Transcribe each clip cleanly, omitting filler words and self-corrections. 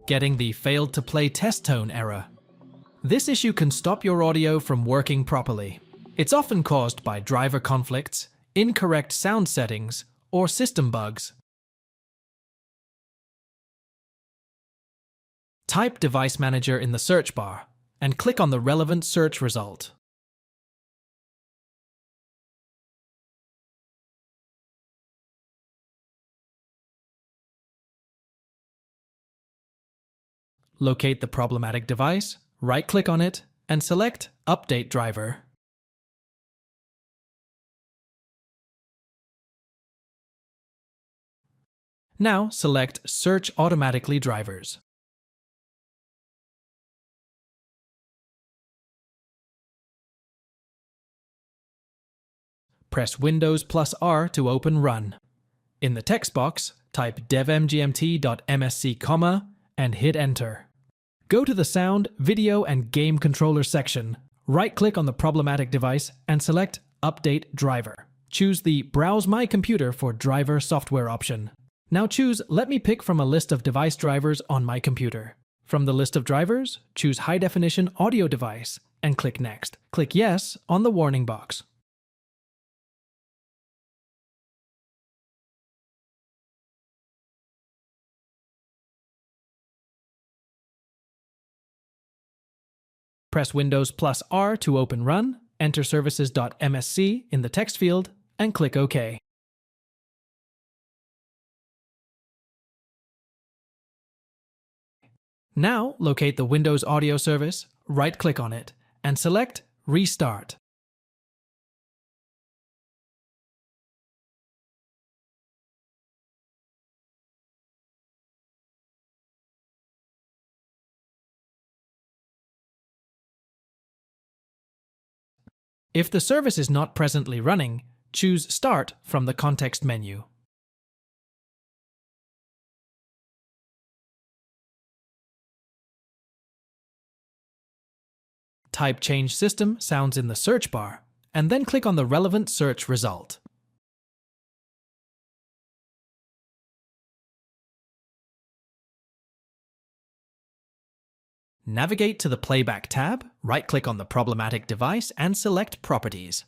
getting the failed to play test tone error. This issue can stop your audio from working properly. It's often caused by driver conflicts, incorrect sound settings, or system bugs. Type Device Manager in the search bar and click on the relevant search result. Locate the problematic device, right-click on it, and select Update Driver. Now select Search Automatically Drivers. Press Windows plus R to open Run. In the text box, type devmgmt.msc, and hit Enter. Go to the Sound, Video, and Game Controller section, right-click on the problematic device, and select Update Driver. Choose the Browse My Computer for Driver Software option. Now choose Let me pick from a list of device drivers on my computer. From the list of drivers, choose High Definition Audio Device, and click Next. Click Yes on the warning box. Press Windows plus R to open Run, enter services.msc in the text field, and click OK. Now locate the Windows Audio service, right-click on it, and select Restart. If the service is not presently running, choose Start from the context menu. Type Change System Sounds in the search bar, and then click on the relevant search result. Navigate to the Playback tab, right-click on the problematic device, and select Properties.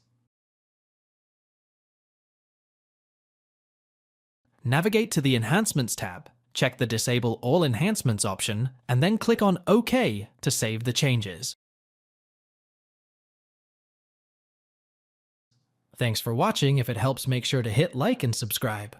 Navigate to the Enhancements tab, check the Disable All Enhancements option, and then click on OK to save the changes. Thanks for watching. If it helps, make sure to hit like and subscribe.